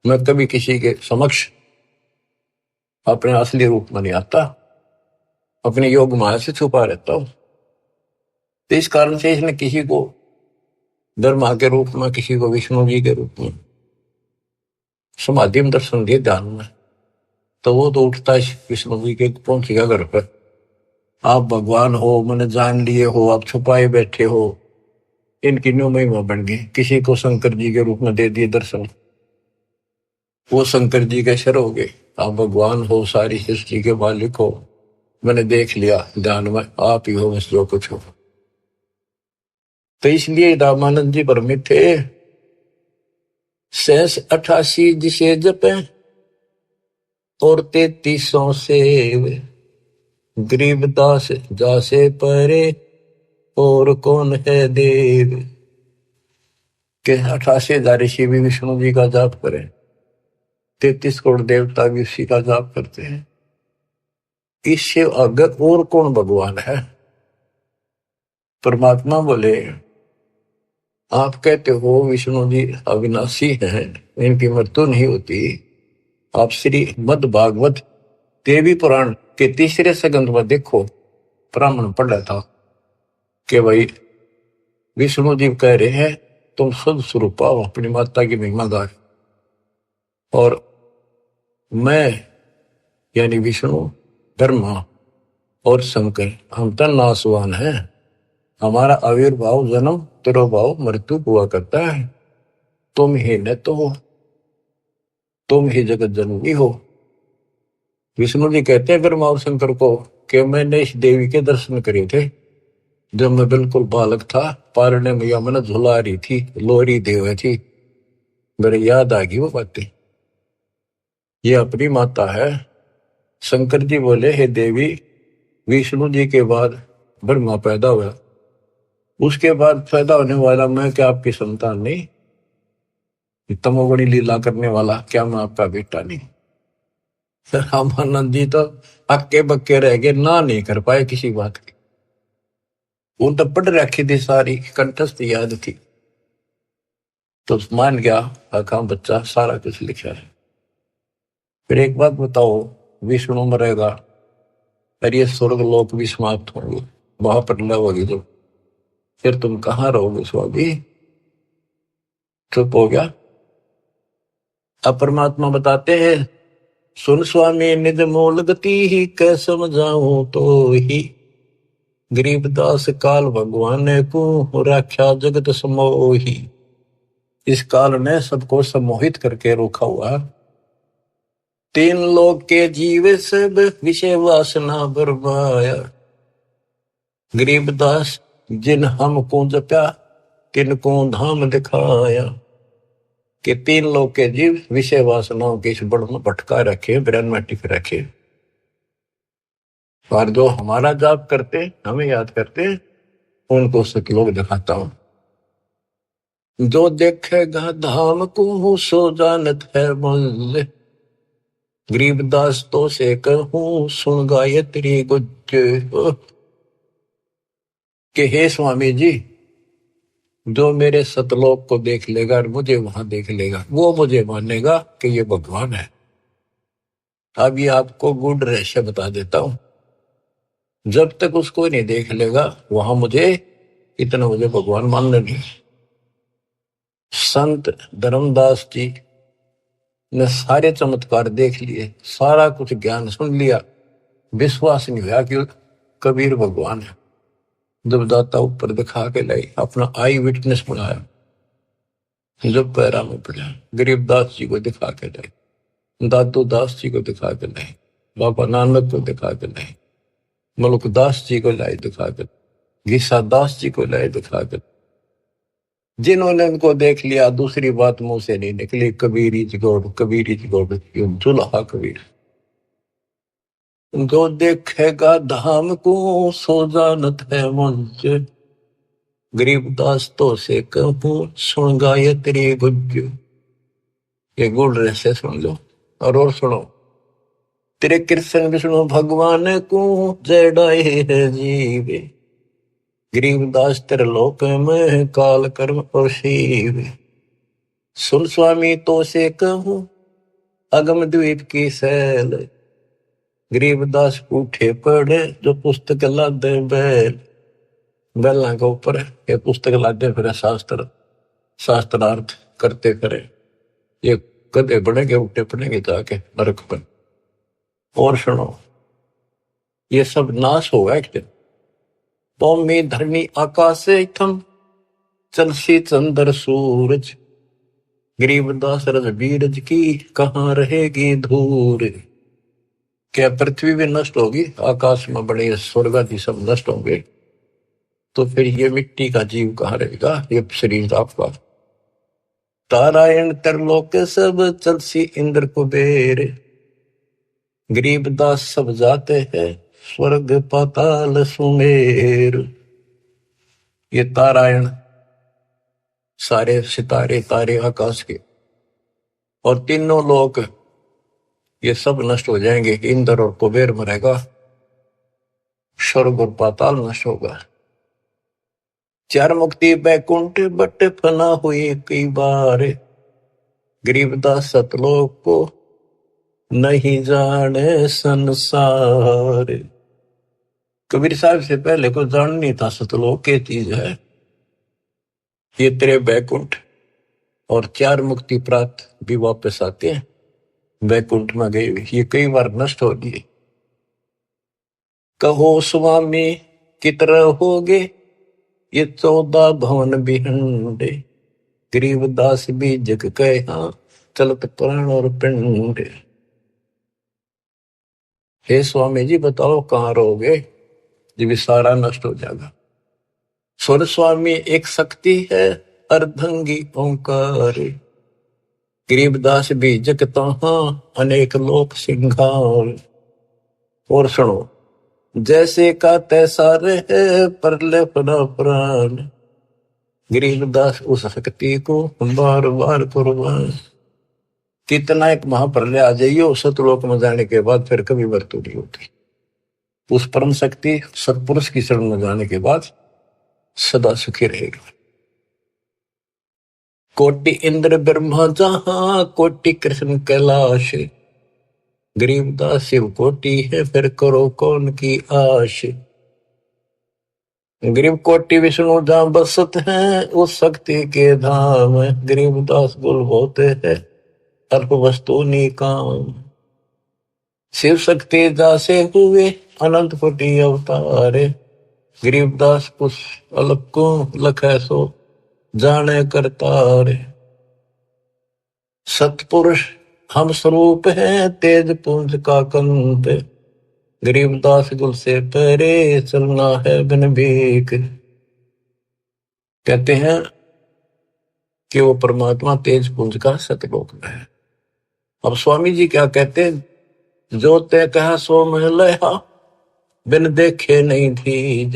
Speaker 1: मैं कभी किसी के समक्ष अपने असली रूप में नहीं आता, अपने योग माया से छुपा रहता हूं। तो इस कारण से इसने किसी को ब्रह्मा के रूप में, किसी को विष्णु जी के रूप में समाधि में दर्शन दिए ध्यान में। तो वो तो उठता है विष्णु जी के पहुंचेगा घर पर। आप भगवान हो, मैंने जान लिए हो, आप छुपाए बैठे हो। इनकी न्यू महिमा बन गई। किसी को शंकर जी के रूप में दे दिए दर्शन, वो शंकर जी के शर हो गए। आप भगवान हो, सारी सृष्टि के मालिक हो, मैंने देख लिया ध्यान में, आप ही हो बस जो कुछ हो। तो इसलिए रामानंद जी भ्रमित थे। 88 जिसे जपे और 3300 से गरीबदास जासे परे और कौन है देव। के 88,000 ऋषि भी विष्णु जी का जाप करें, 33 करोड़ देवता भी उसी का जाप करते हैं। इससे अगर और कौन भगवान है। परमात्मा बोले आप कहते हो विष्णु जी अविनाशी हैं, इनकी मृत्यु नहीं होती। आप श्री मद भागवत देवी पुराण के 3रे स्कंद में देखो, ब्राह्मण पढ़ रहा था कि भाई विष्णु जी कह रहे हैं तुम शुद्ध स्वरूप पाओ, अपनी माता की महिमा गाए। और मैं यानी विष्णु, ब्रह्मा और शंकर हम तो नासवान हैं। हमारा आविर्भाव, जन्म, तिरोभाव, मृत्यु हुआ करता है। तुम ही न तो हो, तुम ही जगत जननी हो। विष्णु जी कहते हैं ब्रह्मा और शंकर को कि मैंने इस देवी के दर्शन करे थे जब मैं बिल्कुल बालक था। पारने मैया मैंने झुला रही थी, लोरी देव थी। मेरे याद आ गई वो बातें। ये अपनी माता है। शंकर जी बोले हे देवी, विष्णु जी के बाद ब्रह्मा पैदा हुआ, उसके बाद पैदा होने वाला मैं क्या आपकी संतान नहीं? तमोगुणी लीला करने वाला क्या मैं आपका बेटा नहीं? रामानंद जी तो हक्के बक्के रह गए, ना नहीं कर पाए किसी बात की। वो तो पढ़ रखी थी, सारी कंठस्थ याद थी। तो मान गया आका बच्चा सारा कुछ लिखा है। फिर एक बात बताओ, विष्णु मरेगा और ये स्वर्ग लोक भी समाप्त होंगे, वहां पर न होगी जब, फिर तुम कहाँ रहोगे स्वामी? चुप हो गया। अब परमात्मा बताते हैं सुन स्वामी निज मूल गति ही कै समझाऊं तो ही, गरीबदास काल भगवान को राख्या जगत समोही। इस काल ने सबको सम्मोहित करके रोका हुआ। 3 लोक के जीव सब विषय वासना बरमाया, गरीबदास जिन हमको जप्या तिनको धाम दिखाया। कि 3 लोक के जीव विषय वासनाओं के इस बड़ में भटका रखे, ब्रह्म में टिक रखे। और जो हमारा जाप करते, हमें याद करते, उनको सतलोक दिखाता हूं। जो देखेगा धाम को सो जानत है मंजिल, गरीबदास तो से कहूं सुन गायत्री गुज। कि हे स्वामी जी, जो मेरे सतलोक को देख लेगा और मुझे वहां देख लेगा, वो मुझे मानेगा कि ये भगवान है। अब ये आपको गूढ़ रहस्य बता देता हूं। जब तक उसको नहीं देख लेगा, वहां मुझे इतना मुझे भगवान मानने नहीं। संत धर्मदास जी ने सारे चमत्कार देख लिए, सारा कुछ ज्ञान सुन लिया, विश्वास नहीं हुआ कि कबीर भगवान है। जब दाता ऊपर दिखा के लाई, अपना आई विटनेस बनाया, जब पैरा में पड़ा, गरीबदास जी को दिखा के लाई, दादू दास जी को दिखा के लाई, बाबा नानक को दिखा के लाई, मलुकदास जी को लाई दिखा के, गीसा दास जी को लाई दिखा के। जिन्होंने इनको देख लिया, दूसरी बात मुंह से नहीं निकली, Kabir is God, Kabir is God, दुल्हा कबीर। जो देखेगा धाम को सो जानत है मुझ, गरीबदास तो से कहूं सुन गायत्री गुज। ये गुड़ रहस्य सुन लो और सुनो। तेरे कृष्ण विष्णु भगवान को जड़ाए है जीवे, गरीबदास तेरे लोक में काल कर्म और शिव। सुन स्वामी तो से कहूं अगम द्वीप की सैल, गरीबदास उठे पड़े जो पुस्तक लादे बैल। बैलों के ऊपर ये पुस्तक लादे फिर शास्त्रार्थ करते फिरे, ये कदे बढ़ेंगे उठे पड़ेंगे जाके नरक पर। और सुनो, ये सब नाश होगा एक दिन। पौमी धरनी आकाश थम चलसी चंद्र सूरज, गरीबदास रजबीरज की कहाँ रहेगी धूर। क्या पृथ्वी भी नष्ट होगी, आकाश में बड़े स्वर्ग आदि सब नष्ट होंगे, तो फिर ये मिट्टी का जीव कहाँ रहेगा, ये शरीर आपका। तारायण तरलोक सब चलसी इंद्र कुबेर, गरीबदास सब जाते हैं स्वर्ग पाताल सुमेर। ये तारायण सारे सितारे तारे आकाश के और तीनों लोक ये सब नष्ट हो जाएंगे। इंद्र और कुबेर मरेगा, स्वर्ग और पाताल नष्ट होगा। चार मुक्ति बैकुंठ बट फना हुई कई बार, गरीबदास सतलोक को नहीं जाने संसार। कबीर साहब से पहले को जान नहीं था सतलोक क्या चीज है। ये तेरे बैकुंठ और चार मुक्ति प्राप्त भी वापस आते हैं, बैकुंठ में गए ये कई बार नष्ट हो गए। कहो स्वामी कितने हो गए ये 14 भवन बिहंडे, गरीबदास भी जग कहा चलत प्राण और पिंड। हे स्वामी जी बताओ कहाँ रहोगे जब सारा नष्ट हो जाएगा। स्वर स्वामी एक शक्ति है अर्धंगी ओंकार, गरीबदास भी जग तहाँ अनेक लोक सिंगार। और सुनो, जैसे का तैसा रहे परले परा प्राण, गरीबदास उस शक्ति को बार बार कुर्बान। कितना एक महाप्रलय आ जाइयो सतलोक में जाने के बाद फिर कभी मृत्यु नहीं होती। उस परम शक्ति सतपुरुष की शरण में जाने के बाद सदा सुखी रहेगा। कोटि इंद्र ब्रह्मा जहां कोटि कृष्ण कैलाश, गरीबदास शिव कोटि है फिर करो कौन की आश। गरीब कोटि विष्णु जहां बसत हैं उस शक्ति के धाम, गरीबदास गुल होते हैं अल्प वस्तु नी काम। शिव शक्ति दासे हुए अनंत कोटि अवतार, गरीबदास कुछ अलग को लखै सो जाने करतार। सतपुरुष हम स्वरूप है तेज पुंज का कंत, गरीबदास गुल से परे चलना है बिन भीख। कहते हैं कि वो परमात्मा तेज पुंज का सतलोक में है। अब स्वामी जी क्या कहते हैं, जो ते कहा सो मैं लया बिन देखे नहीं थीज,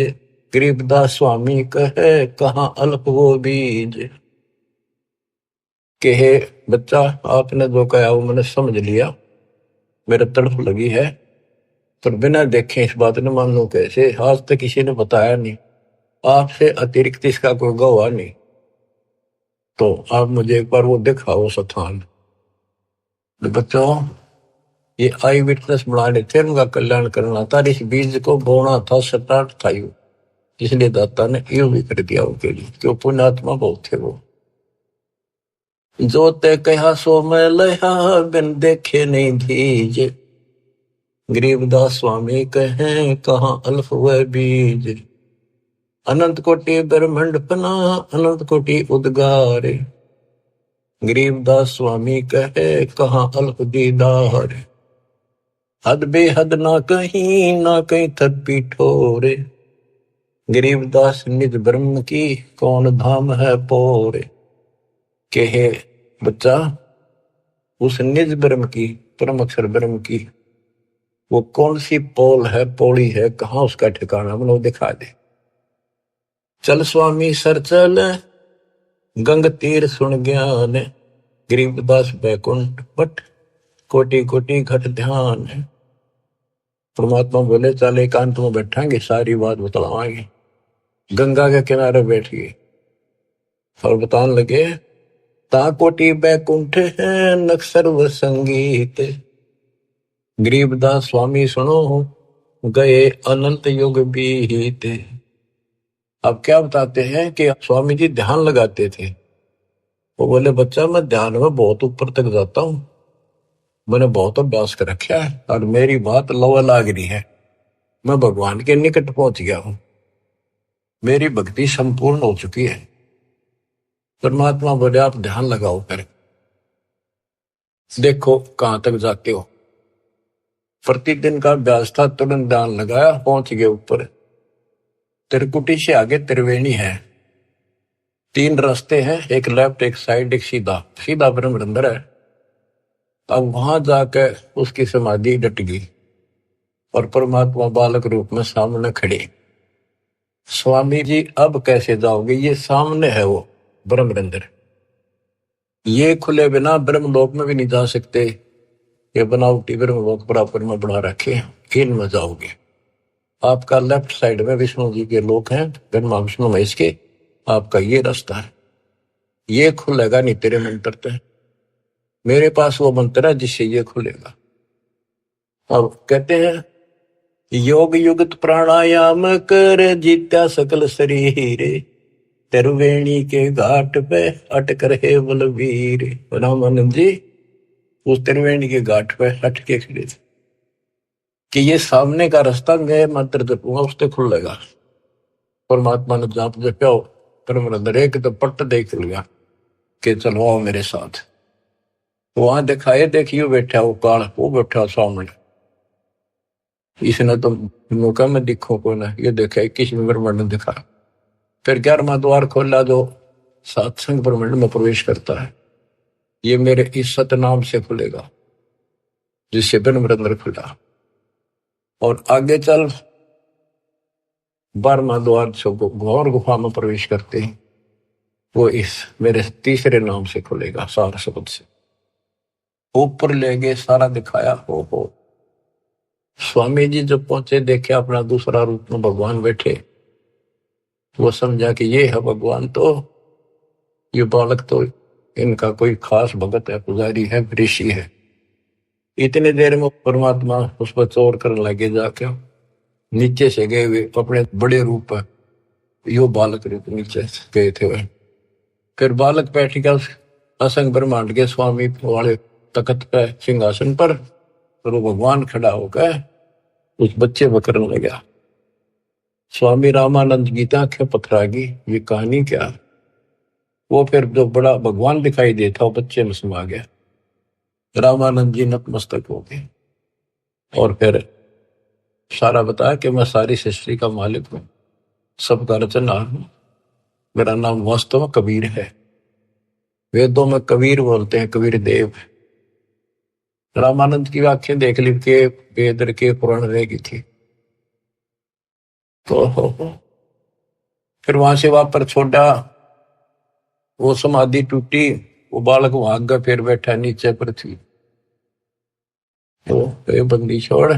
Speaker 1: गरीबदास स्वामी कहे कहाँ अल्प वो बीज। कहे बच्चा आपने जो कहा वो मैंने समझ लिया, मेरे तड़फ लगी है, पर बिना देखे इस बात ने मान लो कैसे। आज तक किसी ने बताया नहीं, आपसे अतिरिक्त इसका कोई गवाह नहीं, तो आप मुझे एक बार वो दिखाओ स्थान। तो बच्चों ये आई विटनेस बनाने थे, उनका कल्याण करना था, इस बीज को बोना था, स्टार्ट था इसलिए दाता ने यूं भी कर दिया उनके लिए, क्यों पुण्यात्मा बहुत थे वो। जो ते कहा सो मैं लहा, बिन देखे नहीं दीजे। गरीबदास स्वामी कहें कहाँ अल्फ व बीज। अनंत कोटि ब्रह्मंड पना, अनंत कोटि उद्गारे। गरीबदास स्वामी कहे कहाँ अल्प दीदार। हद बेहद ना कहीं थद पीठोरे। गरीबदास निज ब्रह्म की, कौन धाम है पोरे। कहे बच्चा, उस निज ब्रह्म की, परम अक्षर ब्रह्म की वो कौन सी पोल है, पौड़ी है, कहाँ उसका ठिकाना, वो दिखा दे। चल स्वामी सर चल, गंग तीर सुन ज्ञान। गरीबदास बैकुंठ बट, कोटि कोटि घट ध्यान। परमात्मा बोले चल एकांत में बैठांगे, सारी बात बतलावांगे। गंगा के किनारे बैठ गए और बताने लगे, ता कोटि बैकुंठ है नक सर्व संगीत। गरीबदास स्वामी सुनो, गए अनंत युग बीते। अब क्या बताते हैं कि स्वामी जी ध्यान लगाते थे। वो बोले बच्चा मैं ध्यान में बहुत ऊपर तक जाता हूं, मैंने बहुत अभ्यास कर रखा है और मेरी बात लवा लाग रही है, मैं भगवान के निकट पहुंच गया हूं, मेरी भक्ति संपूर्ण हो चुकी है। परमात्मा बोले आप ध्यान लगाओ, कर देखो कहां तक जाते हो। प्रतिदिन का अभ्यास था, तुरंत ध्यान लगाया, पहुंच गए ऊपर। त्रिकुटी से आगे त्रिवेणी है, 3 रास्ते हैं, एक लेफ्ट एक साइड एक सीधा, सीधा ब्रह्मरंध्र है। अब वहां जाकर उसकी समाधि डट गई और परमात्मा बालक रूप में सामने खड़े। स्वामी जी अब कैसे जाओगे, ये सामने है वो ब्रह्मरंध्र, ये खुले बिना ब्रह्मलोक में भी नहीं जा सकते, ये बनावटी ब्रह्मलोक बराबर में बना रखे, इनमें जाओगे। आपका लेफ्ट साइड में विष्णु जी के लोक हैं, ब्रह्मा विष्णु महेश के, आपका ये रास्ता है, ये खुलेगा नहीं तेरे मंत्र से, मेरे पास वो मंत्र है जिससे ये खुलेगा। अब कहते हैं योग युगत प्राणायाम कर, जीत्या सकल शरीर। त्रिवेणी के घाट पे अटक रहे बलवीर। रामानंद जी उस त्रिवेणी के घाट पे हट के खड़े थे कि ये सामने का रास्ता मैं मंत्र जपूंगा उससे खुलेगा। परमात्मा ने जाप जप्या, परमरंदर एक तो पट्ट देख लिया कि चलो आओ मेरे साथ। वहां दिखाए, देखियो बैठा वो काल, वो बैठा सामने, इसने तो मौका में दिखो को ना, ये देखा 21 ब्रह्मांड ने दिखा। फिर 11वां द्वार खोला जो सत्संग ब्रह्मांड में प्रवेश करता है, ये मेरे इस सतनाम से खुलेगा जिससे ब्रह्मरंध्र खुला। और आगे चल 12वां द्वार जो घोर गुफा में प्रवेश करते हैं, वो इस मेरे तीसरे नाम से खुलेगा, सार शब्द से। ऊपर ले गए, सारा दिखाया। हो स्वामी जी जब पहुंचे, देखे अपना दूसरा रूप में भगवान बैठे, वो समझा कि ये है भगवान, तो ये बालक तो इनका कोई खास भगत है, पुजारी है, ऋषि है। इतने देर में परमात्मा उस पर चोर करने लगे, जाके नीचे से गए हुए अपने बड़े रूप है, यो बालक रूप नीचे गए थे वह। फिर बालक बैठ गया उस असंग ब्रह्मांड के स्वामी वाले तख्त पे, सिंहासन पर, और वो भगवान खड़ा होकर उस बच्चे को करने लगा। स्वामी रामानंद की आंखें पथरागी, ये कहानी क्या। वो फिर जो बड़ा भगवान दिखाई देता वो बच्चे में समा गया। रामानंद जी नतमस्तक हो गए और फिर सारा बताया कि मैं सारी सृष्टि का मालिक हूं, सबका रचनहार हूं, मेरा नाम वास्तव में कबीर है। वेदों में कबीर बोलते हैं, कबीर देव। रामानंद की आंखें देख ली के वेद के पुराण रह गई थी। तो फिर वहां से वापस छोड़ा, वो समाधि टूटी, वो बालक वहां आगे फिर बैठा नीचे पृथ्वी। तो बंदी छोड़,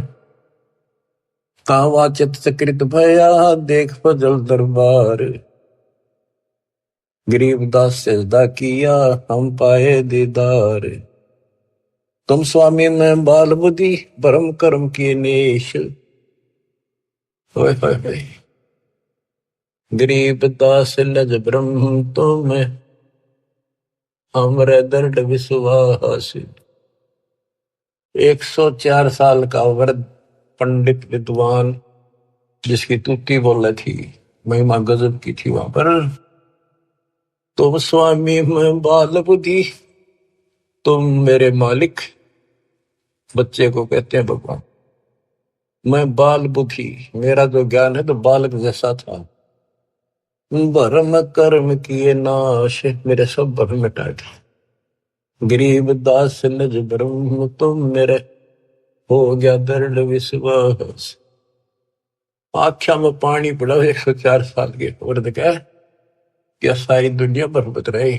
Speaker 1: कावा चित सकृत भया, देख फजल दरबार। गरीबदास सजदा किया, हम पाए दीदार। तुम स्वामी में बाल बुद्धि, भरम कर्म की नेश। गरीब दास लज ब्रह्म तुम हमरे दर्द विश्वास। 104 साल का वृद्ध पंडित विद्वान, जिसकी तूती बोले थी, महिमा गजब की थी वहां पर। तुम स्वामी मैं बाल बुद्धि, तुम मेरे मालिक। बच्चे को कहते हैं भगवान। मैं बाल बुद्धि, मेरा जो ज्ञान है तो बालक जैसा था। भरम कर्म किए नाश, मेरे सब भरम मिटा दिए। गरीब दास निज ब्रह्म तुम मेरे, हो गया दृढ़ विश्वास। आख्या में पानी पड़ा 104 साल के औरत का, क्या सारी दुनिया बरबत रही।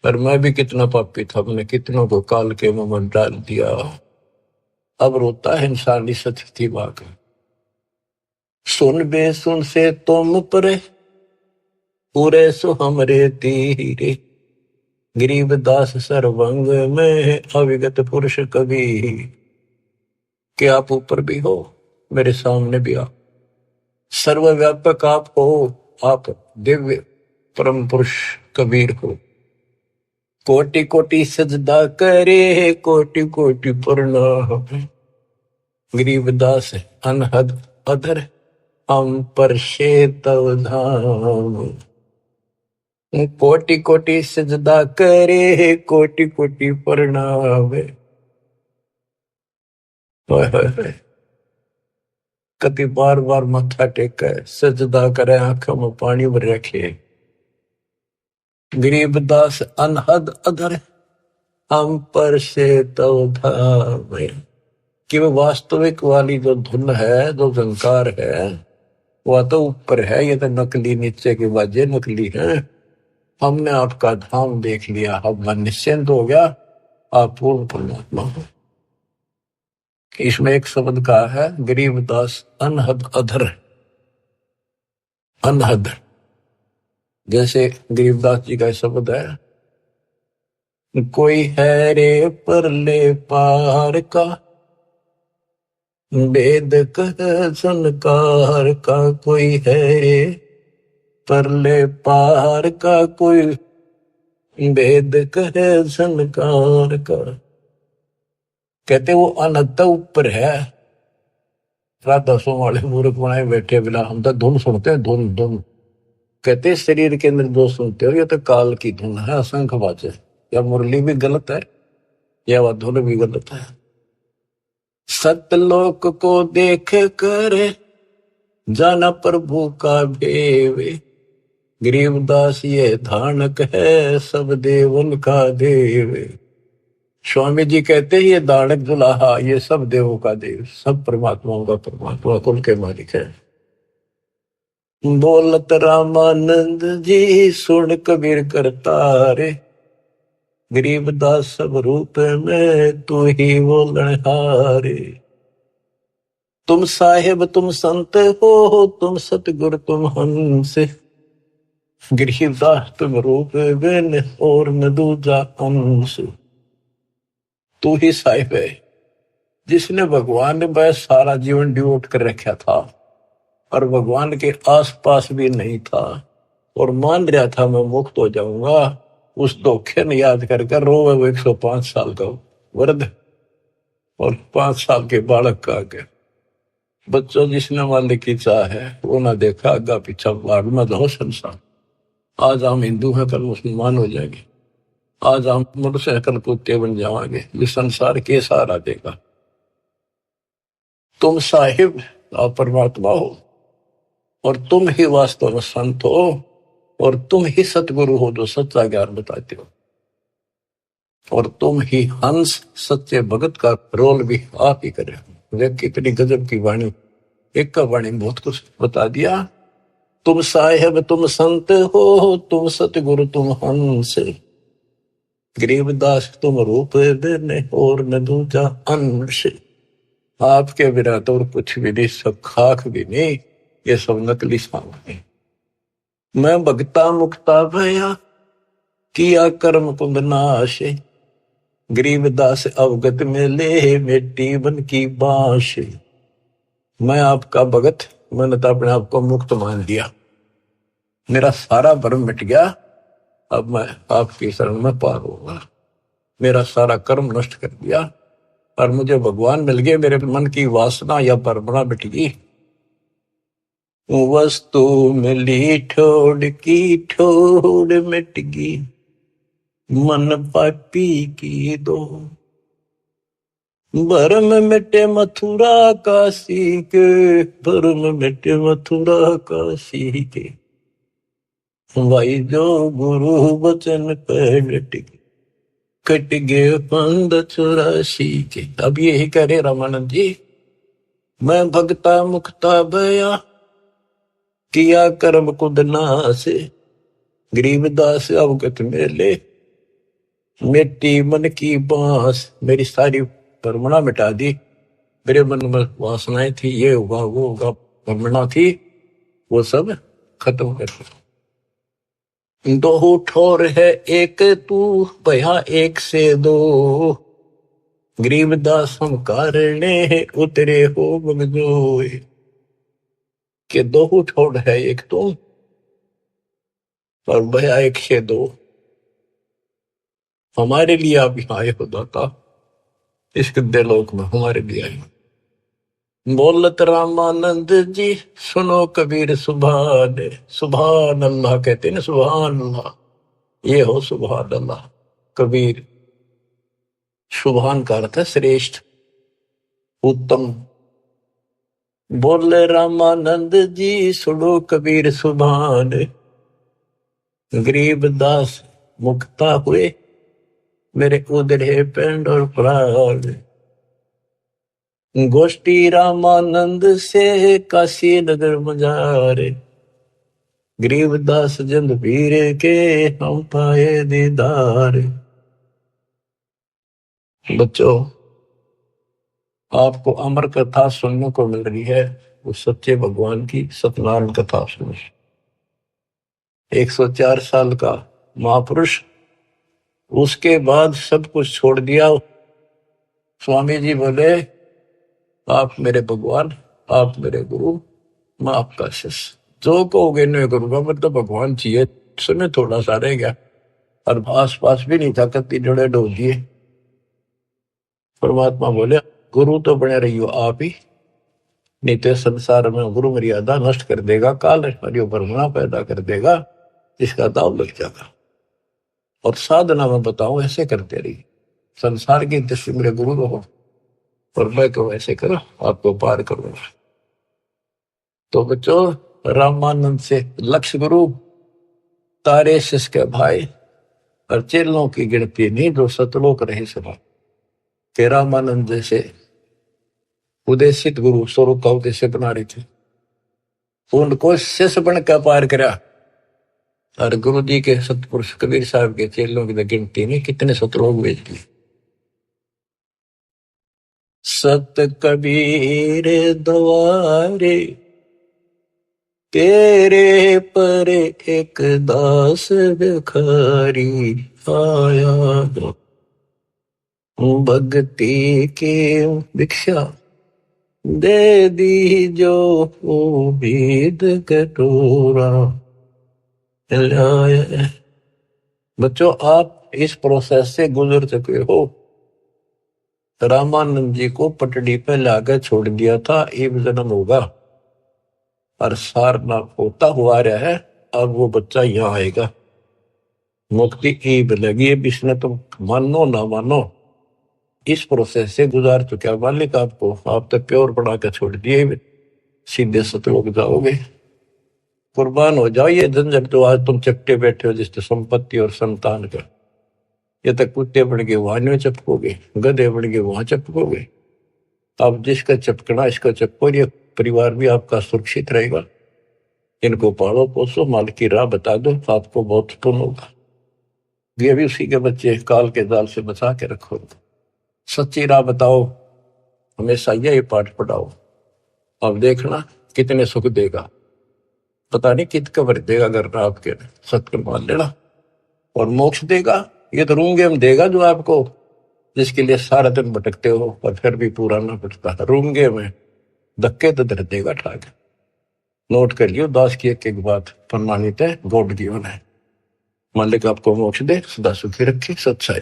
Speaker 1: पर मैं भी कितना पापी था, मैंने कितनों को काल के मुंह में डाल दिया। अब रोता है इंसानी सती बाग। सुन बे सुन से तुम परे, पूरे सो हमरे तीरे। गरीब दास सर्वंग में अविगत पुरुष कवि। कि आप ऊपर भी हो, मेरे सामने भी आप। सर्वव्यापक आप हो, आप दिव्य परम पुरुष कबीर हो। कोटि कोटि सजदा करे, कोटि कोटि प्रणाम। गरीब दास अनहद अधर, हम पर तव धाम। कोटि कोटि सजदा करे, कोटि कोटि प्रणाम। कति बार बार माथा टेके सजदा करे, आंखों में पानी भर रखे। गरीब दास अनहद अधर, हम पर तव धाम। कि वो वास्तविक वाली जो धुन है, जो झंकार है, वह तो ऊपर है, ये तो नकली नीचे के बाजे नकली है। हमने आपका धाम देख लिया, अब मन निश्चिंत हो गया, आप पूर्ण परमात्मा हो। इसमें एक शब्द का है, गरीब दास अनहद अधर। अनहद जैसे गरीबदास जी का शब्द है, कोई है रे परले पार का, वेद कह संकार का। कोई है रे परले पार का, कोई वेद कहे संकार का। कहते वो अनंत ऊपर है। राधा सो वाले मूर्ख बनाए बैठे बिना, हम तो धुन सुनते हैं, धुन धुन। कहते शरीर के अंदर जो सुनते हो ये तो काल की धुन है, असंख्य बातें। या मुरली भी गलत है, या वह धुन भी गलत है। सतलोक को देख कर जाना प्रभु का भेवे। गरीबदास ये धानक है, सब देवन का देव। स्वामी जी कहते हैं ये दानक दुल्हा, ये सब देवों का देव, सब परमात्माओं का परमात्मा, कुल के मालिक है। बोलत रामानंद जी सुन कबीर करतारे, गरीबदास सब रूप में तू ही बोलनहारे। तुम साहेब तुम संत हो, तुम सतगुरु तुम हंस। गरीबदास तुम रूप बिन और न दूजा अंश। तू ही साहिब है, जिसने भगवान ने बस सारा जीवन डिवोट कर रखा था और भगवान के आसपास भी नहीं था और मान रहा था मैं मुक्त हो जाऊंगा। उस धोखे ने याद करके रोवे वो 105 साल का वृद्ध और 5 साल के बालक का आगे। बच्चों जिसने मालिक की चाह है वो ना देखा आगा पीछा, बाढ़ में दो संसार। आज हम हिंदू हैं, कल मुसलमान हो जाएंगे। आज हम मोटरसाइकिल कुत्ते बन जाएंगे, ये संसार के सहारा देगा। तुम साहिब और परमात्मा हो और तुम ही वास्तव में संत हो और तुम ही सतगुरु हो जो सच्चा ज्ञान बताते हो। और तुम ही हंस सच्चे भगत का रोल भी आप ही करे। देख कितनी गजब की वाणी, एक का वाणी बहुत कुछ बता दिया। तुम साहिब तुम संत हो, तुम सतगुरु तुम हंस। गरीबदास तुम रूप देने और न दूजा अंश। आपके बिना तो और कुछ भी नहीं, सब खाक भी नहीं, ये सब नकली सामान। मैं भगता मुक्ता भया, किया कर्म पुंद नाश। गरीबदास अवगत में ले मिट्टी बन की बांश। मैं आपका भगत, मैंने तो अपने आप को मुक्त मान लिया। मेरा सारा भ्रम मिट गया, अब मैं आपकी शरण में पार होगा। मेरा सारा कर्म नष्ट कर दिया और मुझे भगवान मिल गए। मेरे मन की वासना या परमणा मिट गई। वस्तु मिली ठोड़ की ठोड़ मिट गई, मन पापी की दो। भरम मिटे मथुरा काशी के, भरम मिटे मथुरा काशी के। भाई जो गुरु वचन पे डट गए, कट गए पंद 84 के। अब यही करे रामानंद जी, मैं भगता मुक्ता भया, किया कर्म कुद नास। गरीबदास अवगत मेले, मिट्टी मन की बांस। मेरी सारी परमणा मिटा दी। मेरे मन में वासनाएं थी, ये होगा वो होगा, परमणा थी, वो सब खत्म कर दी। दो ठोर है एक तू, भया एक से दो। गरीबदास हम कारणे उतरे हो बगजोए। के दो ठोर है एक तुम और भया एक से दो। हमारे लिए आप यहाँ आए हो दाता, इस गद्दे लोक में हमारे लिए आए। बोलत रामानंद जी सुनो कबीर सुभान। सुभान अल्लाह कहते ना, सुभान अल्लाह, ये हो सुभान अल्लाह। कबीर, सुभान का अर्थ है श्रेष्ठ, उत्तम। बोले रामानंद जी सुनो कबीर सुभान। गरीबदास मुक्ता हुए, मेरे उधरे पेंड और प्राण। गोष्ठी रामानंद से काशी नगर मजारे। गरीबदास जंद पीर के हम पाए दीदार। बच्चों, आपको अमर कथा सुनने को मिल रही है, उस सच्चे भगवान की सत्यनारायण कथा सुनो। 104 साल का महापुरुष, उसके बाद सब कुछ छोड़ दिया। स्वामी जी बोले, आप मेरे भगवान, आप मेरे गुरु, मैं आपका शिष्य, जो कहोगे नहीं करूंगा। मतलब भगवान चाहिए, समय थोड़ा सा रह गया और आस पास भी नहीं था, कत्ती जोड़े डोल दिए। परमात्मा बोले, गुरु तो बने रही हो आप ही, नहीं तो संसार में गुरु मर्यादा नष्ट कर देगा, काल हरियो परमणा पैदा कर देगा, इसका दाव लग जाएगा। और साधना में बताऊं, ऐसे करते रहिए। संसार की दृष्टि मेरे गुरु रहो और मैं को ऐसे करो, आपको पार करूंगा। तो बच्चों, रामानंद से लक्ष्य गुरु, तारे शिष्य के भाई और चेलों की गिनती नहीं जो सतलोक रहे सभा। के रामानंद जैसे उदेशित गुरु स्वरूप का उद्देश्य बना रहे थे, उनको शिष्य बनकर पार करा। और गुरु जी के सतपुरुष कबीर साहब के चेलों की गिनती नहीं, कितने सतलोक भेज दिए। सत कबीर द्वारे, तेरे पर एक दास भिखारी आया। भक्ति की भिक्षा दे दी जो उम्मीद कटोरा लाया। बच्चों, आप इस प्रोसेस से गुजर चुके हो। रामानंद जी को पटड़ी पे लाकर छोड़ दिया था, एक जन्म होगा और सारनाथ होता हुआ रहा है। अब वो बच्चा यहाँ आएगा, मुक्ति ईब लगी। अब इसने तो मानो ना मानो इस प्रोसेस से गुजार चुका मालिक आपको। आप तो प्योर बना कर छोड़ दिए, सीधे सतलोक जाओगे। कुर्बान हो जाओ ये झंझट जो आज तुम चपटे बैठे हो, जिससे संपत्ति और संतान का। ये तक कुत्ते बन के वहां में चपकोगे, गधे बन के वहां चपकोगे। अब जिसका चपकना इसका चपको, ये परिवार भी आपका सुरक्षित रहेगा। इनको पालो पोसो, माल की राह बता दो, आपको बहुत पुण्य होगा। ये भी उसी के बच्चे, काल के जाल से बचा के रखो। सच्ची राह बताओ, हमेशा यही पाठ पढ़ाओ। अब देखना कितने सुख देगा, पता नहीं कित कबर देगा। अगर आपके सत्य मान लेना, और मोक्ष देगा। ये तो रूंगे में देगा जो आपको, जिसके लिए सारा दिन भटकते हो और फिर भी पूरा ना भटकता। रूंगे में धक्के तो धर देगा ठाक। नोट कर लियो, दास की एक बात प्रमाणित है, गॉड गिवन है। मालिक आपको मोक्ष दे, सदा सुखी रखे, सच्चाई।